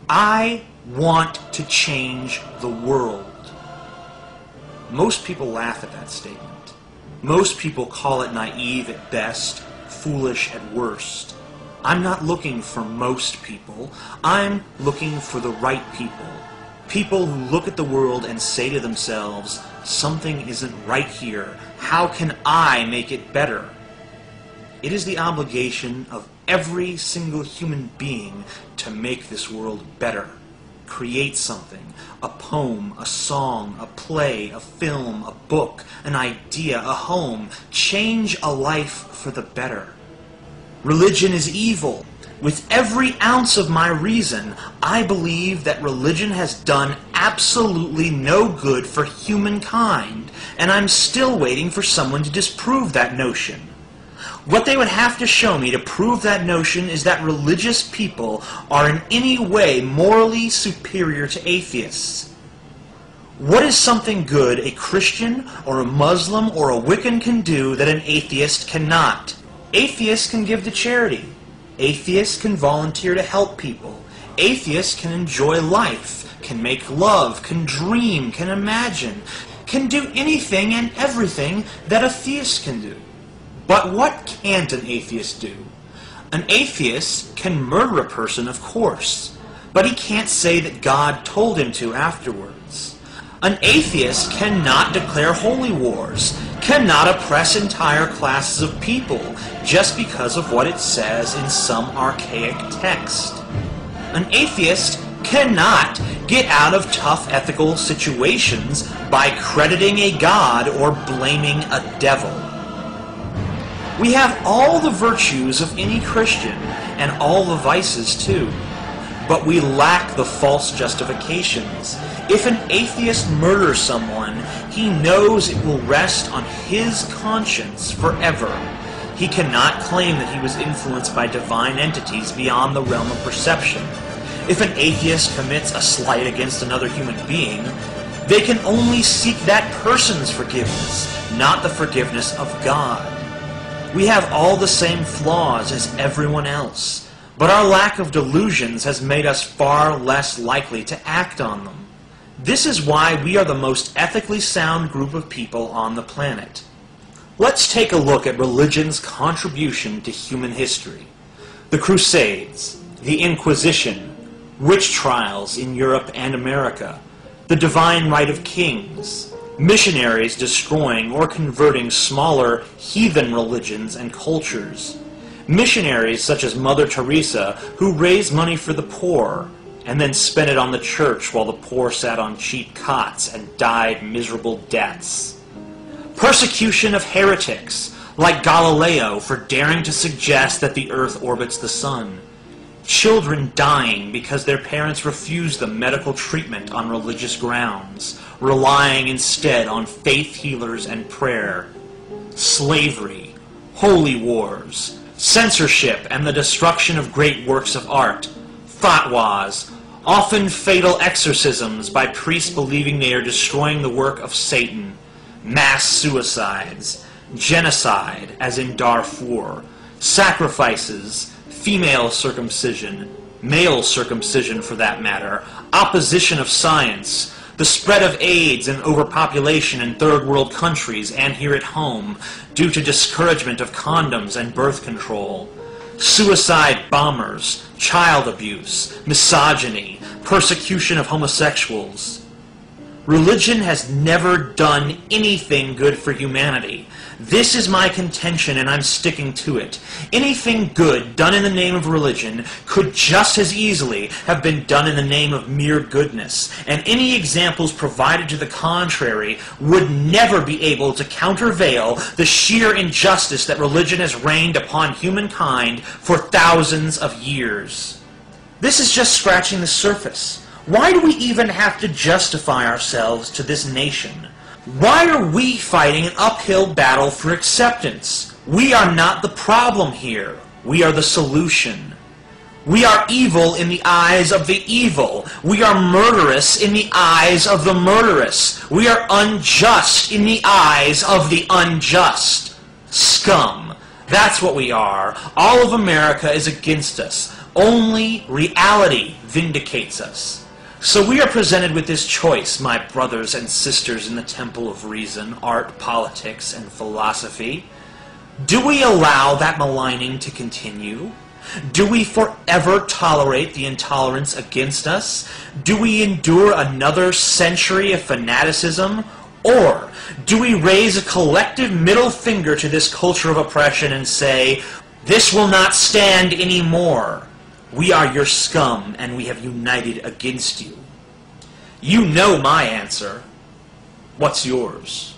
I want to change the world. Most people laugh at that statement. Most people call it naive at best, foolish at worst. I'm not looking for most people. I'm looking for the right people. People who look at the world and say to themselves, something isn't right here. How can I make it better? It is the obligation of every single human being to make this world better. Create something, a poem, a song, a play, a film, a book, an idea, a home. Change a life for the better. Religion is evil. With every ounce of my reason, I believe that religion has done absolutely no good for humankind, and I'm still waiting for someone to disprove that notion. What they would have to show me to prove that notion is that religious people are in any way morally superior to atheists. What is something good a Christian or a Muslim or a Wiccan can do that an atheist cannot? Atheists can give to charity. Atheists can volunteer to help people. Atheists can enjoy life, can make love, can dream, can imagine, can do anything and everything that a theist can do. But what can't an atheist do? An atheist can murder a person, of course, but he can't say that God told him to afterwards. An atheist cannot declare holy wars, cannot oppress entire classes of people just because of what it says in some archaic text. An atheist cannot get out of tough ethical situations by crediting a god or blaming a devil. We have all the virtues of any Christian, and all the vices too, but we lack the false justifications. If an atheist murders someone, he knows it will rest on his conscience forever. He cannot claim that he was influenced by divine entities beyond the realm of perception. If an atheist commits a slight against another human being, they can only seek that person's forgiveness, not the forgiveness of God. We have all the same flaws as everyone else, but our lack of delusions has made us far less likely to act on them. This is why we are the most ethically sound group of people on the planet. Let's take a look at religion's contribution to human history. The Crusades, the Inquisition, witch trials in Europe and America, the divine right of kings, missionaries destroying or converting smaller heathen religions and cultures, missionaries such as Mother Teresa who raised money for the poor and then spent it on the church while the poor sat on cheap cots and died miserable deaths, persecution of heretics like Galileo for daring to suggest that the earth orbits the sun, children dying because their parents refused them medical treatment on religious grounds, relying instead on faith healers and prayer, slavery, holy wars, censorship and the destruction of great works of art, fatwas, often fatal exorcisms by priests believing they are destroying the work of Satan, mass suicides, genocide, as in Darfur, sacrifices, female circumcision, male circumcision for that matter, opposition of science, the spread of AIDS and overpopulation in third world countries and here at home due to discouragement of condoms and birth control, suicide bombers, child abuse, misogyny, persecution of homosexuals. Religion has never done anything good for humanity. This is my contention, and I'm sticking to it. Anything good done in the name of religion could just as easily have been done in the name of mere goodness, and any examples provided to the contrary would never be able to countervail the sheer injustice that religion has reigned upon humankind for thousands of years. This is just scratching the surface. Why do we even have to justify ourselves to this nation? Why are we fighting an uphill battle for acceptance? We are not the problem here. We are the solution. We are evil in the eyes of the evil. We are murderous in the eyes of the murderous. We are unjust in the eyes of the unjust. Scum. That's what we are. All of America is against us. Only reality vindicates us. So we are presented with this choice, my brothers and sisters in the temple of reason, art, politics, and philosophy. Do we allow that maligning to continue? Do we forever tolerate the intolerance against us? Do we endure another century of fanaticism? Or do we raise a collective middle finger to this culture of oppression and say, this will not stand anymore. We are your scum and we have united against you? You know my answer. What's yours?